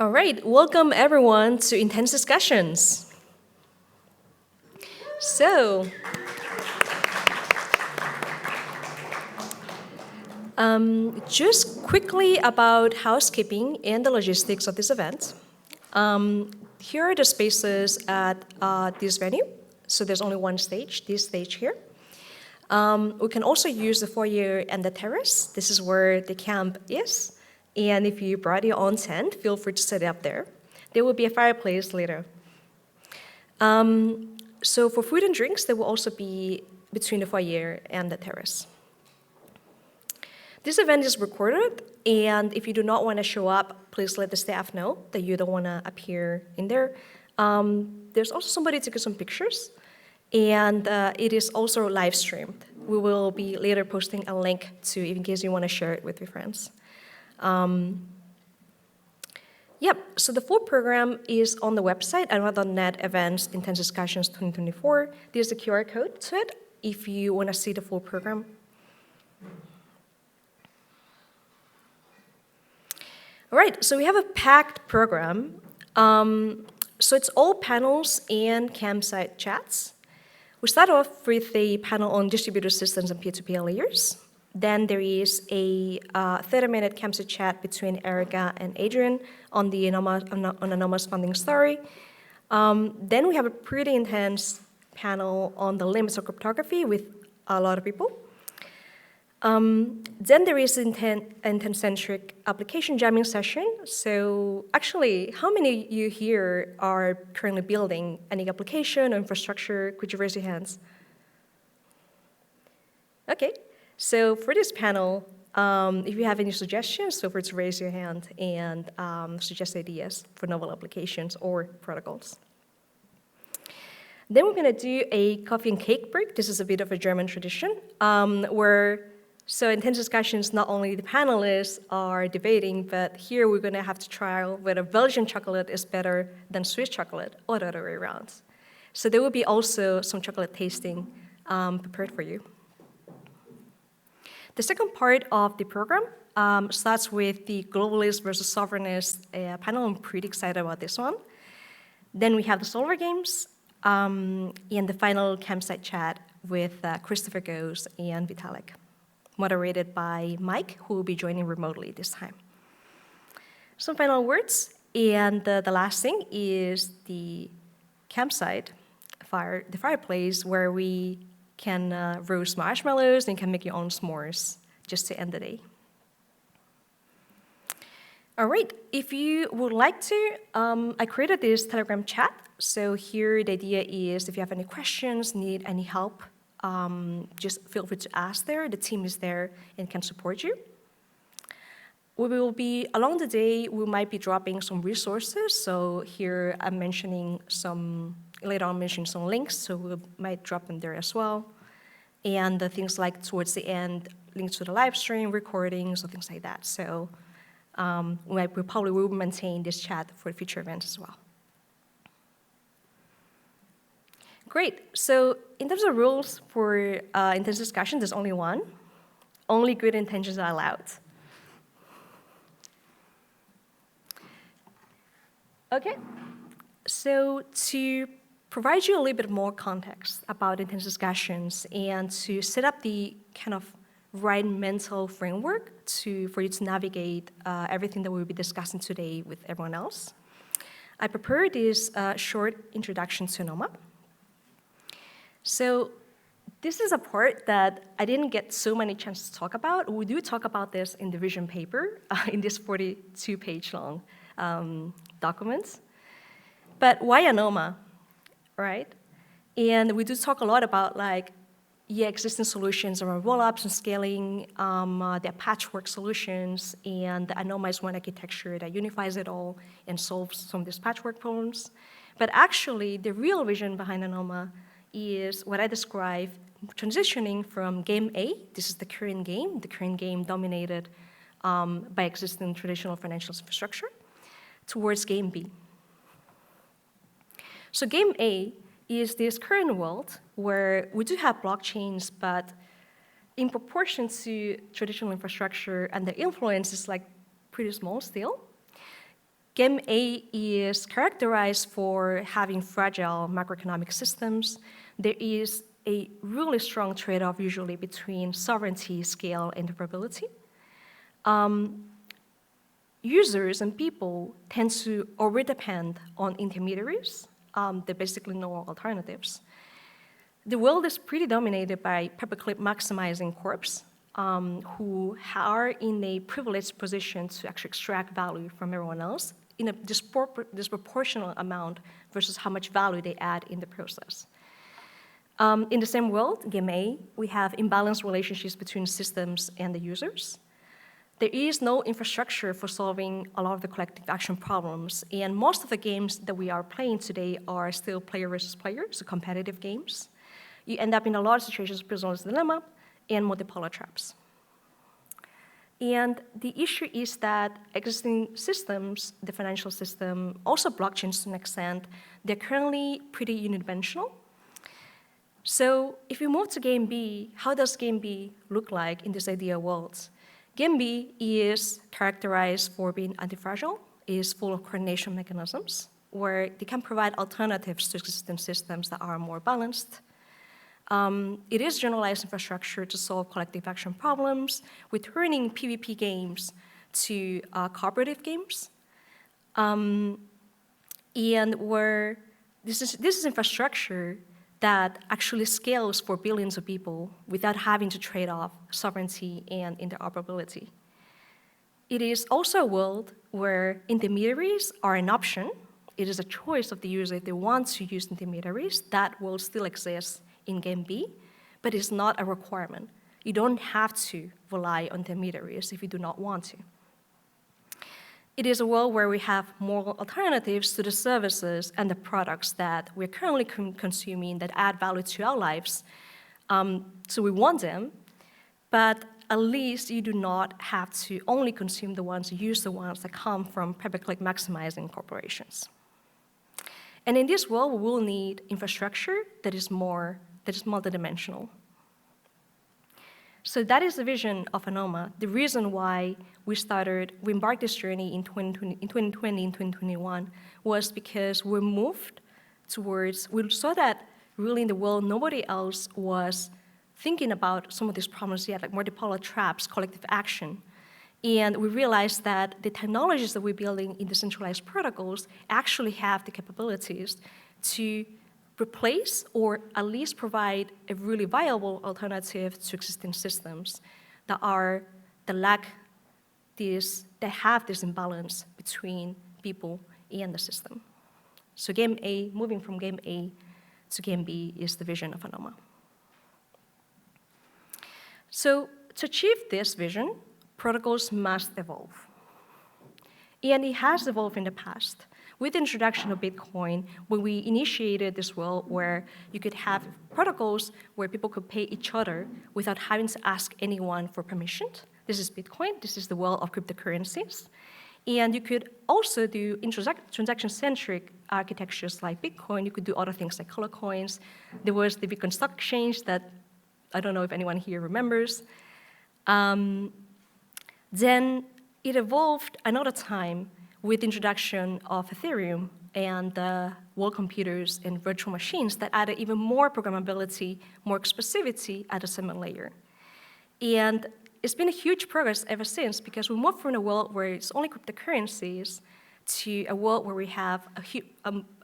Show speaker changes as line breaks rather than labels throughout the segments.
All right, welcome everyone to Intense Discussions. So, just quickly about housekeeping and the logistics of this event. Here are the spaces at this venue. So there's only one stage, this stage here. We can also use the foyer and the terrace. This is where the camp is. And if you brought your own tent, feel free to set it up there. There will be a fireplace later. So for food and drinks, there will also be between the foyer and the terrace. This event is recorded, and if you do not want to show up, please let the staff know that you don't want to appear in there. There's also somebody to get some pictures, and it is also live streamed. We will be later posting a link to, in case you want to share it with your friends. So the full program is on the website, anoma.net events Intense Discussions 2024. There's a QR code to it if you want to see the full program. All right, so we have a packed program. So it's all panels and campsite chats. We start off with a panel on distributed systems and peer-to-peer layers. Then there is a 30-minute campsite chat between Erica and Adrian on the Anoma's funding story. Then we have a pretty intense panel on the limits of cryptography with a lot of people. Then there is an intent-centric application jamming session. So actually, how many of you here are currently building any application or infrastructure? Could you raise your hands? Okay. So for this panel, if you have any suggestions, feel free to raise your hand and suggest ideas for novel applications or protocols. Then we're going to do a coffee and cake break. This is a bit of a German tradition, so intense discussions, not only the panelists are debating, but here we're going to have to trial whether Belgian chocolate is better than Swiss chocolate or the other way around. So there will be also some chocolate tasting prepared for you. The second part of the program starts with the globalist versus sovereignist panel. I'm pretty excited about this one. Then we have the solver games and the final campsite chat with Christopher Goes and Vitalik, moderated by Mike, who will be joining remotely this time. Some final words, and the last thing is the campsite, the fireplace, where we can roast marshmallows and can make your own s'mores just to end the day. All right, if you would like to, I created this Telegram chat. So here the idea is if you have any questions, need any help, just feel free to ask there. The team is there and can support you. We will be, along the day, we might be dropping some resources. So here I'm mentioning later on mentioning some links, so we might drop them there as well. And the things like towards the end, links to the live stream, recordings, or things like that. So we probably will maintain this chat for future events as well. Great, so in terms of rules for intense discussion, there's only one. Only good intentions are allowed. Okay, so to provide you a little bit more context about intense discussions and to set up the kind of right mental framework for you to navigate everything that we'll be discussing today with everyone else, I prepared this short introduction to Anoma. So this is a part that I didn't get so many chances to talk about. We do talk about this in the vision paper, in this 42-page long document. But why Anoma, right? And we do talk a lot about existing solutions around rollups and scaling, their patchwork solutions, and the Anoma is one architecture that unifies it all and solves some of these patchwork problems. But actually, the real vision behind Anoma is what I describe transitioning from game A, this is the current game dominated by existing traditional financial infrastructure, towards game B. So game A is this current world where we do have blockchains, but in proportion to traditional infrastructure and the influence is pretty small still. Game A is characterized for having fragile macroeconomic systems. There is a really strong trade-off usually between sovereignty, scale, and interoperability. Users and people tend to over-depend on intermediaries. There are basically no alternatives. The world is pretty dominated by paperclip maximizing corps who are in a privileged position to actually extract value from everyone else in a disproportionate amount versus how much value they add in the process. In the same world, Game A, we have imbalanced relationships between systems and the users. There is no infrastructure for solving a lot of the collective action problems, and most of the games that we are playing today are still player versus player, so competitive games. You end up in a lot of situations, prisoner's dilemma, and multipolar traps. And the issue is that existing systems, the financial system, also blockchains to an extent, they're currently pretty unidimensional. So if we move to Game B, how does Game B look like in this ideal world? Game B is characterized for being anti-fragile, is full of coordination mechanisms, where they can provide alternatives to existing systems that are more balanced. It is generalized infrastructure to solve collective action problems, returning PvP games to cooperative games. And where this is infrastructure that actually scales for billions of people without having to trade off sovereignty and interoperability. It is also a world where intermediaries are an option. It is a choice of the user if they want to use intermediaries. That will still exist in Game B, but it's not a requirement. You don't have to rely on intermediaries if you do not want to. It is a world where we have more alternatives to the services and the products that we're currently consuming that add value to our lives. So we want them, but at least you do not have to only consume the ones, use the ones that come from pay-per-click maximizing corporations. And in this world, we will need infrastructure that is multidimensional. So that is the vision of Anoma. The reason why we embarked this journey in 2020 and 2021 was because we saw that really in the world, nobody else was thinking about some of these problems yet, like multipolar traps, collective action. And we realized that the technologies that we're building in decentralized protocols actually have the capabilities to replace or at least provide a really viable alternative to existing systems that have this imbalance between people and the system. So moving from Game A to Game B is the vision of Anoma. So to achieve this vision, protocols must evolve. And it has evolved in the past. With the introduction of Bitcoin, when we initiated this world where you could have protocols where people could pay each other without having to ask anyone for permission. This is Bitcoin. This is the world of cryptocurrencies. And you could also do transaction-centric architectures like Bitcoin. You could do other things like color coins. There was the Bitcoin Stock Exchange that I don't know if anyone here remembers. Then it evolved another time with the introduction of Ethereum and world computers and virtual machines that added even more programmability, more expressivity at the summit layer. And it's been a huge progress ever since because we moved from a world where it's only cryptocurrencies to a world where we have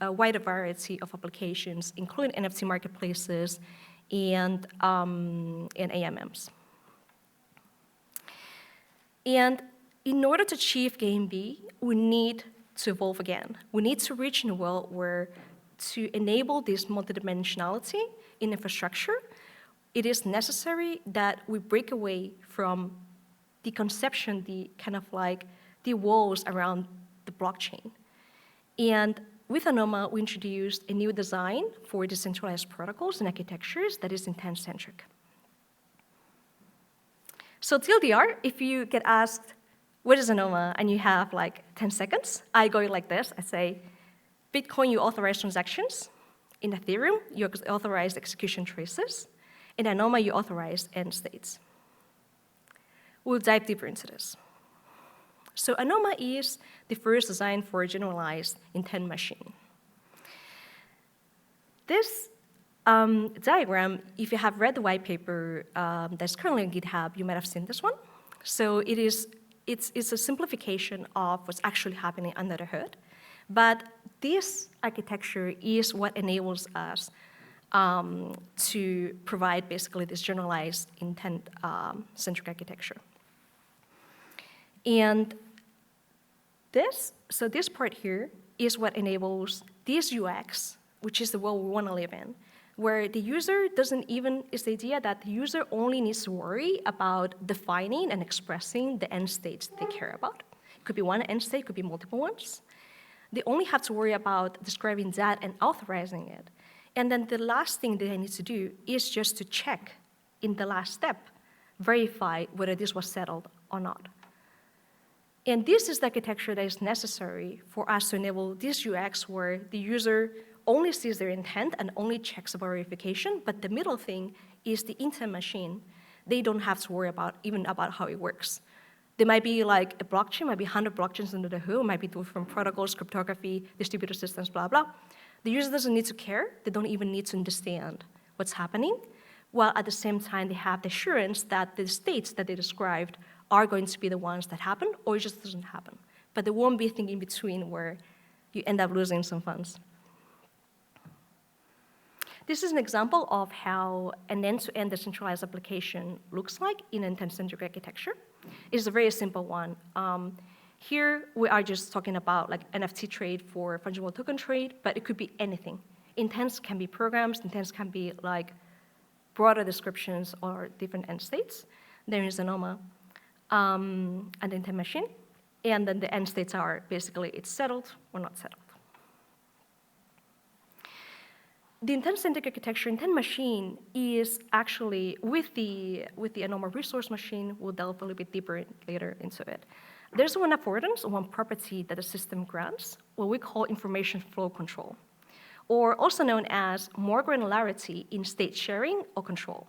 a wider variety of applications, including NFT marketplaces and AMMs. And in order to achieve Game B, we need to evolve again. We need to reach in a world where to enable this multidimensionality in infrastructure, it is necessary that we break away from the conception, the kind of like the walls around the blockchain. And with Anoma, we introduced a new design for decentralized protocols and architectures that is intent-centric. So TLDR, if you get asked, what is Anoma, and you have like 10 seconds, I go like this. I say, Bitcoin, you authorize transactions. In Ethereum, you authorize execution traces. In Anoma, you authorize end states. We'll dive deeper into this. So Anoma is the first design for a generalized intent machine. This diagram, if you have read the white paper that's currently on GitHub, you might have seen this one. So it's a simplification of what's actually happening under the hood. But this architecture is what enables us to provide basically this generalized intent-centric architecture. And this part here is what enables this UX, which is the world we want to live in, where the user it's the idea that the user only needs to worry about defining and expressing the end states they care about. It could be one end state, it could be multiple ones. They only have to worry about describing that and authorizing it. And then the last thing they need to do is just to check in the last step, verify whether this was settled or not. And this is the architecture that is necessary for us to enable this UX where the user only sees their intent and only checks about verification, but the middle thing is the intent machine. They don't have to worry even about how it works. There might be like a blockchain, might be 100 blockchains under the hood, might be different protocols, cryptography, distributed systems, blah, blah. The user doesn't need to care. They don't even need to understand what's happening, while at the same time, they have the assurance that the states that they described are going to be the ones that happen, or it just doesn't happen. But there won't be a thing in between where you end up losing some funds. This is an example of how an end-to-end decentralized application looks like in intent-centric architecture. It's a very simple one. Here, we are just talking about like NFT trade for fungible token trade, but it could be anything. Intents can be programs, intents can be like broader descriptions or different end states. There is Anoma, an intent machine, and then the end states are basically it's settled or not settled. The intent-centric architecture, intent machine, is actually, with the Anoma resource machine, we'll delve a little bit deeper later into it. There's one affordance, one property that the system grants, what we call information flow control, or also known as more granularity in state sharing or control.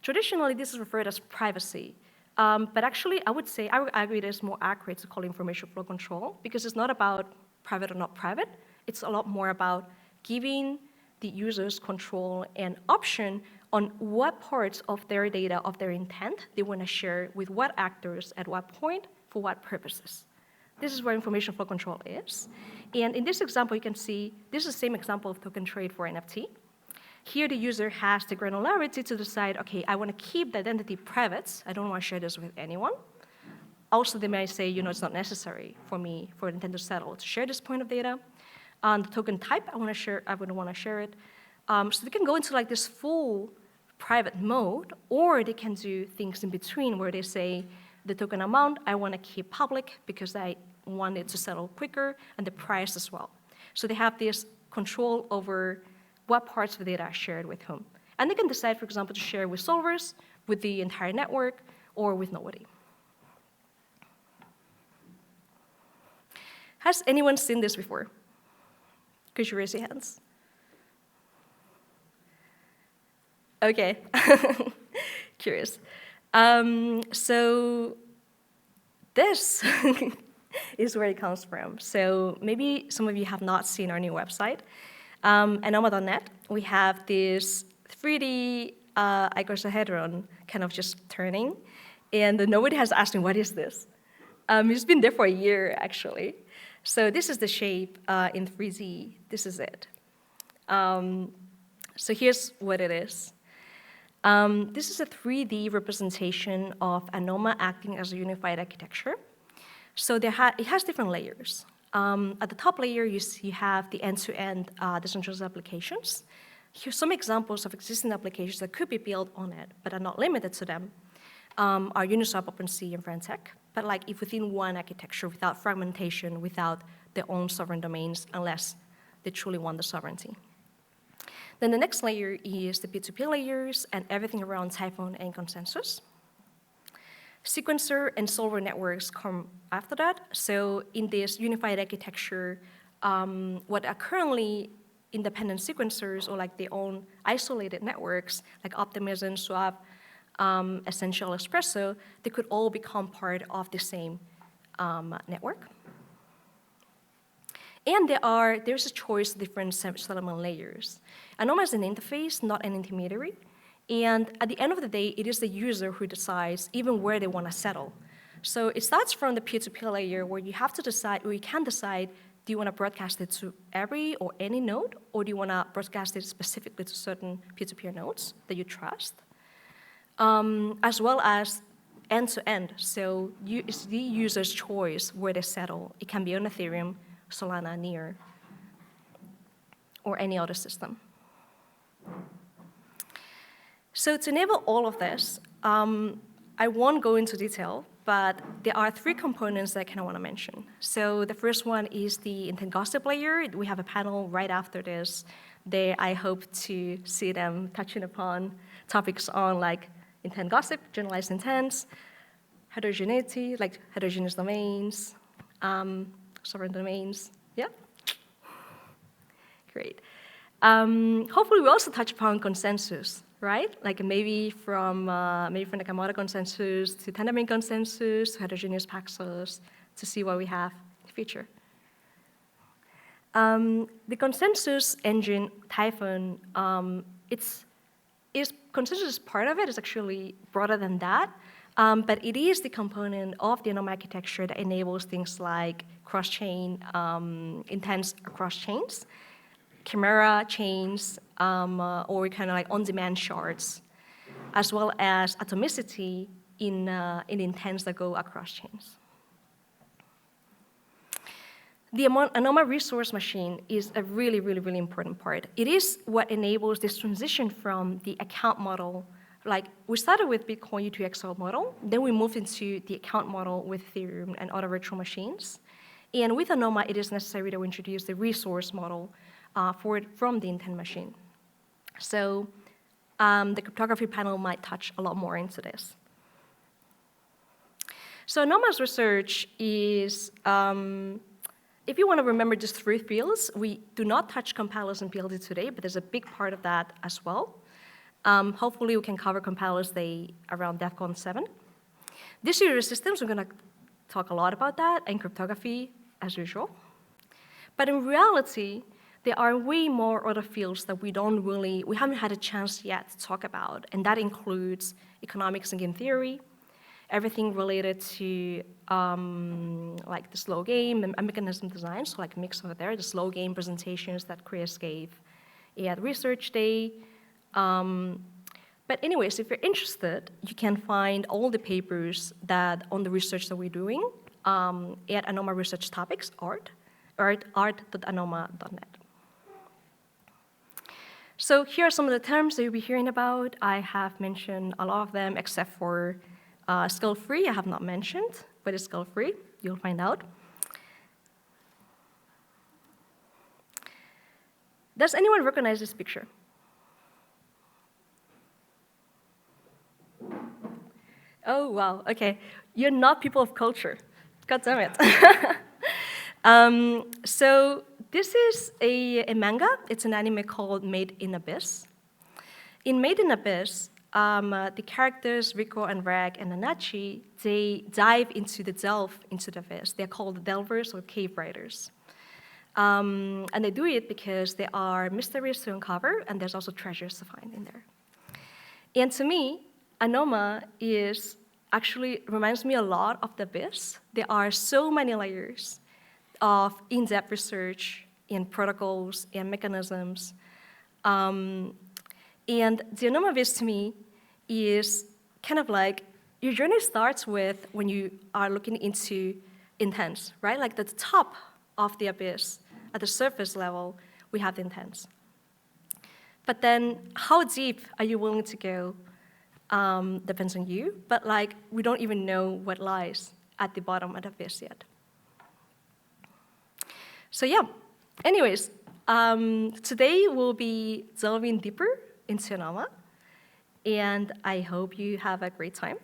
Traditionally, this is referred as privacy, but actually, I would argue it is more accurate to call it information flow control because it's not about private or not private. It's a lot more about giving the users control and option on what parts of their data, of their intent, they want to share with what actors at what point, for what purposes. This is where information flow control is. And in this example, you can see, this is the same example of token trade for NFT. Here, the user has the granularity to decide, okay, I want to keep the identity private. I don't want to share this with anyone. Also, they may say, it's not necessary for me, for intent to settle, to share this point of data. The token type, I wouldn't want to share it. So they can go into like this full private mode, or they can do things in between where they say the token amount I want to keep public because I want it to settle quicker, and the price as well. So they have this control over what parts of the data are shared with whom. And they can decide, for example, to share with solvers, with the entire network, or with nobody. Has anyone seen this before? Could you raise your hands? Okay, curious. So this is where it comes from. So maybe some of you have not seen our new website, Anoma.net. We have this 3D icosahedron kind of just turning, and nobody has asked me, what is this? It's been there for a year, actually. So this is the shape in 3D. This is it. So here's what it is. This is a 3D representation of Anoma acting as a unified architecture. So it has different layers. At the top layer, you have the end-to-end decentralized applications. Here's some examples of existing applications that could be built on it, but are not limited to them. Are Uniswap, OpenSea, and Friendtech. But like if within one architecture, without fragmentation, without their own sovereign domains, unless they truly want the sovereignty. Then the next layer is the P2P layers and everything around Typhon and consensus. Sequencer and solver networks come after that. So in this unified architecture, what are currently independent sequencers or like their own isolated networks, like Optimism, Swap, Essential, Espresso, they could all become part of the same network. And there's a choice of different settlement layers. Anoma is an interface, not an intermediary. And at the end of the day, it is the user who decides even where they want to settle. So it starts from the peer-to-peer layer where you have to decide, or you can decide, do you want to broadcast it to every or any node, or do you want to broadcast it specifically to certain peer-to-peer nodes that you trust, as well as end-to-end. So it's the user's choice where they settle. It can be on Ethereum, Solana, Near, or any other system. So to enable all of this, I won't go into detail, but there are 3 components that I kind of want to mention. So the first one is the intent gossip layer. We have a panel right after this. There, I hope to see them touching upon topics on like intent gossip, generalized intents, heterogeneity, like heterogeneous domains, sovereign domains. Yeah? Great. Hopefully we also touch upon consensus, right? Like maybe from the Nakamoto consensus to Tendermint consensus to heterogeneous paxos to see what we have in the future. The consensus engine, Typhon, consensus is part of it. It's actually broader than that. But it is the component of the Anoma architecture that enables things like cross-chain intents across chains, chimera chains, or kind of like on-demand shards, as well as atomicity in intents that go across chains. The Anoma resource machine is a really, really, really important part. It is what enables this transition from the account model. Like, we started with Bitcoin U2XL model, then we moved into the account model with Ethereum and other virtual machines. And with Anoma, it is necessary to introduce the resource model from the intent machine. So the cryptography panel might touch a lot more into this. So Anoma's research is, if you want to remember just 3 fields, we do not touch compilers and PLD today, but there's a big part of that as well. Hopefully we can cover compilers day around DEFCON 7. Distributed systems, we're going to talk a lot about that, and cryptography as usual. But in reality, there are way more other fields that we haven't had a chance yet to talk about, and that includes economics and game theory, everything related to like the slow game and mechanism design, so like a mix over there, the slow game presentations that Chris gave at Research Day. But anyways, if you're interested, you can find all the papers on the research that we're doing at Anoma Research Topics, art.anoma.net. So here are some of the terms that you'll be hearing about. I have mentioned a lot of them except for scale-free. I have not mentioned, but it's scale-free. You'll find out. Does anyone recognize this picture? Oh, wow, okay. You're not people of culture. God damn it. So this is a manga. It's an anime called Made in Abyss. In Made in Abyss, the characters, Rico and Rag and Nanachi, they dive into the abyss. They're called delvers or cave riders. And they do it because there are mysteries to uncover, and there's also treasures to find in there. And to me, Anoma actually reminds me a lot of the Abyss. There are so many layers of in-depth research and protocols and mechanisms. And the Anoma Abyss to me is kind of like your journey starts with when you are looking into intents, right? Like at the top of the abyss, at the surface level, we have the intents. But then how deep are you willing to go depends on you, but like we don't even know what lies at the bottom of the abyss yet. So yeah, anyways, today we'll be delving deeper into Anoma, and I hope you have a great time.